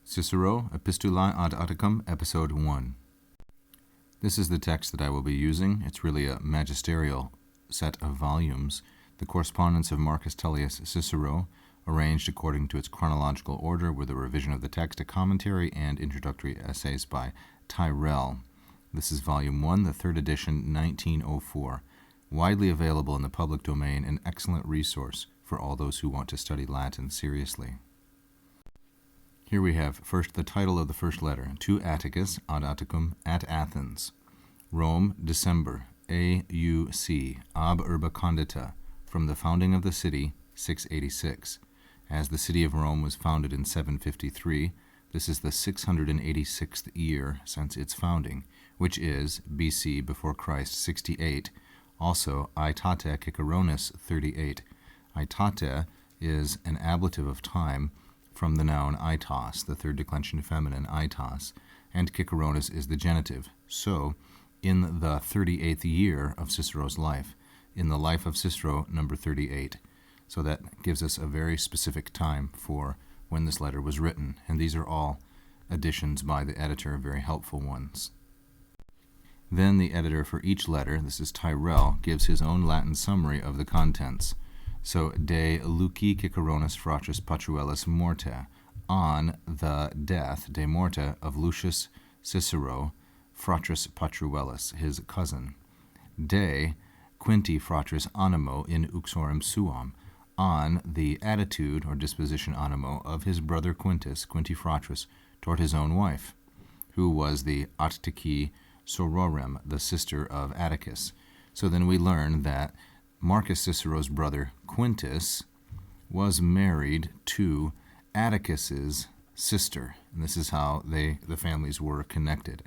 Cicero, Epistulae Ad Atticum, Episode 1. This is the text that I will be using. It's really a magisterial set of volumes. The correspondence of Marcus Tullius Cicero, arranged according to its chronological order with a revision of the text, a commentary, and introductory essays by Tyrrell. This is Volume 1, the third edition, 1904. Widely available in the public domain, an excellent resource for all those who want to study Latin seriously. Here we have first the title of the first letter, to Atticus, ad Atticum, at Athens. Rome, December, AUC, ab urba condita, from the founding of the city, 686. As the city of Rome was founded in 753, this is the 686th year since its founding, which is BC before Christ 68, also aetate Ciceronis 38. Aetate is an ablative of time from the noun aitos, the third declension feminine aitos, and Ciceronis is the genitive. So, in the 38th year of Cicero's life, in the life of Cicero, number 38. So that gives us a very specific time for when this letter was written, and these are all additions by the editor, very helpful ones. Then the editor for each letter, this is Tyrrell, gives his own Latin summary of the contents. So, de Luci Ciceronis fratris Patruellus morte, on the death, de morte, of Lucius Cicero, fratris Patruellus, his cousin. De Quinti fratris animo in uxorem suam, on the attitude or disposition animo of his brother Quintus, Quinti fratris, toward his own wife, who was the Attici sororem, the sister of Atticus. So then we learn that Marcus Cicero's brother Quintus was married to Atticus's sister, and this is how the families were connected.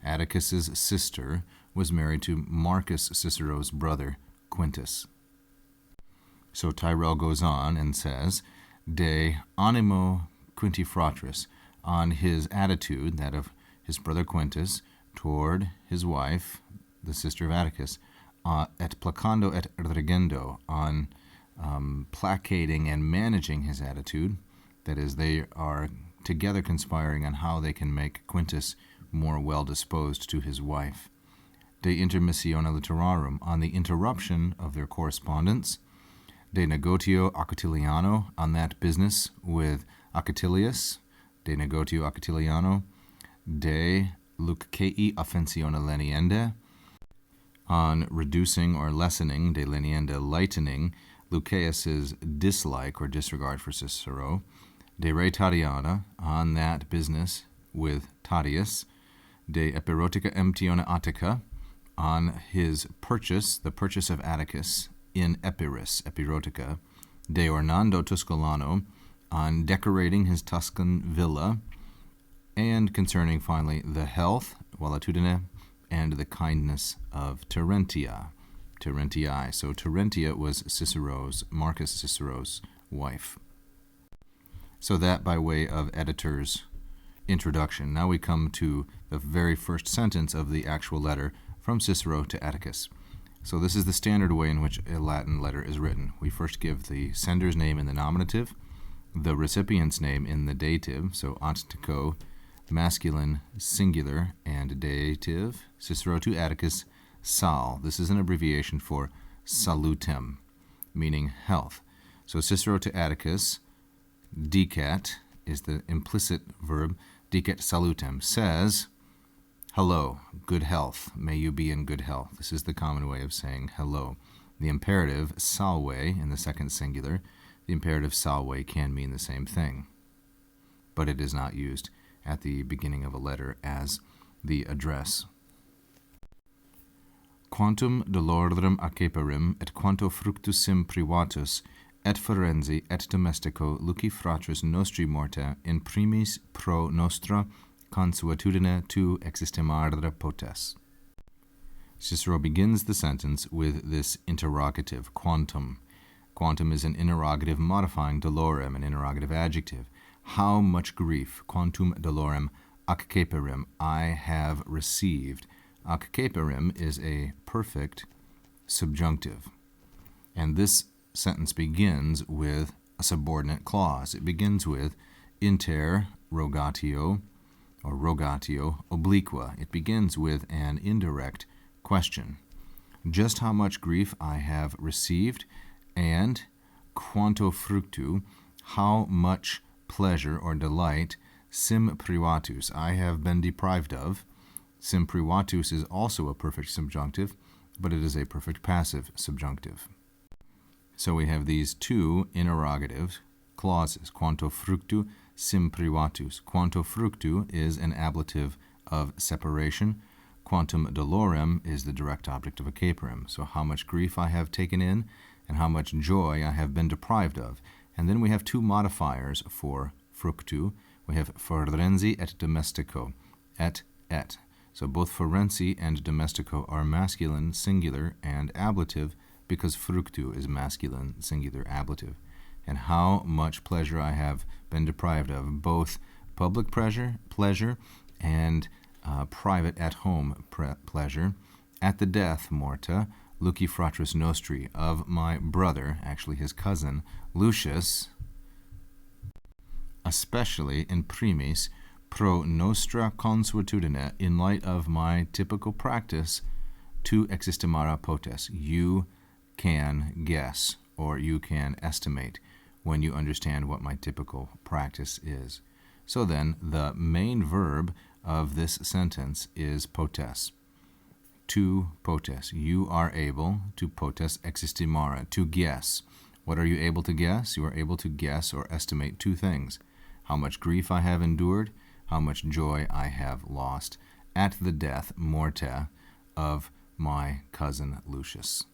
Atticus's sister was married to Marcus Cicero's brother Quintus. So Tyrrell goes on and says, de animo Quinti fratris, on his attitude, that of his brother Quintus, toward his wife, the sister of Atticus, et placando et regendo, on placating and managing his attitude. That is, they are together conspiring on how they can make Quintus more well-disposed to his wife. De intermissione litterarum, on the interruption of their correspondence. De negotio Aquitiliano, on that business with Aquitilius. De negotio Aquitiliano. De Lucei offensione leniende, on reducing or lessening, de lenienda, lightening, Lucaeus's dislike or disregard for Cicero. De re Tatiana, on that business with Tatius. De epirotica emptione Attica, on his purchase, the purchase of Atticus in Epirus, Epirotica. De ornando Tusculano, on decorating his Tuscan villa. And concerning, finally, the health, valetudine, and the kindness of Terentia, Terentii. So Terentia was Marcus Cicero's wife. So that by way of editor's introduction. Now we come to the very first sentence of the actual letter from Cicero to Atticus. So this is the standard way in which a Latin letter is written. We first give the sender's name in the nominative, the recipient's name in the dative, so Attico, masculine, singular, and dative. Cicero to Atticus, sal. This is an abbreviation for salutem, meaning health. So Cicero to Atticus, dicet is the implicit verb, dicet salutem, says, hello, good health, may you be in good health. This is the common way of saying hello. The imperative, salve, in the second singular, the imperative salve can mean the same thing, but it is not used at the beginning of a letter as the address. Quantum dolorem acceperim et quanto fructusim privatus et forensi et domestico luci fratris nostri morte in primis pro nostra consuetudine tu existimare potes. Cicero begins the sentence with this interrogative, quantum. Quantum is an interrogative modifying dolorem, an interrogative adjective. How much grief, quantum dolorem acceperim, I have received. Acceperim is a perfect subjunctive. And this sentence begins with a subordinate clause. It begins with inter rogatio obliqua. It begins with an indirect question. Just how much grief I have received, and quanto fructu, how much pleasure or delight, sim privatus, I have been deprived of. Sim privatus is also a perfect subjunctive, but it is a perfect passive subjunctive. So we have these two interrogative clauses, quanto fructu, sim privatus. Quanto fructu is an ablative of separation. Quantum dolorem is the direct object of a caperim. So how much grief I have taken in and how much joy I have been deprived of. And then we have two modifiers for fructu. We have forensi et domestico, et. So both forensi and domestico are masculine, singular, and ablative because fructu is masculine, singular, ablative. And how much pleasure I have been deprived of, both public pleasure and private at-home pleasure, at the death, morta, Luci fratris nostri, of my brother, actually his cousin, Lucius, especially in primis, pro nostra consuetudine, in light of my typical practice, tu existimara potes, you can guess, or you can estimate, when you understand what my typical practice is. So then, the main verb of this sentence is potes. Tu potes. You are able to potes existimara, to guess. What are you able to guess? You are able to guess or estimate two things. How much grief I have endured, how much joy I have lost at the death, morte, of my cousin Lucius.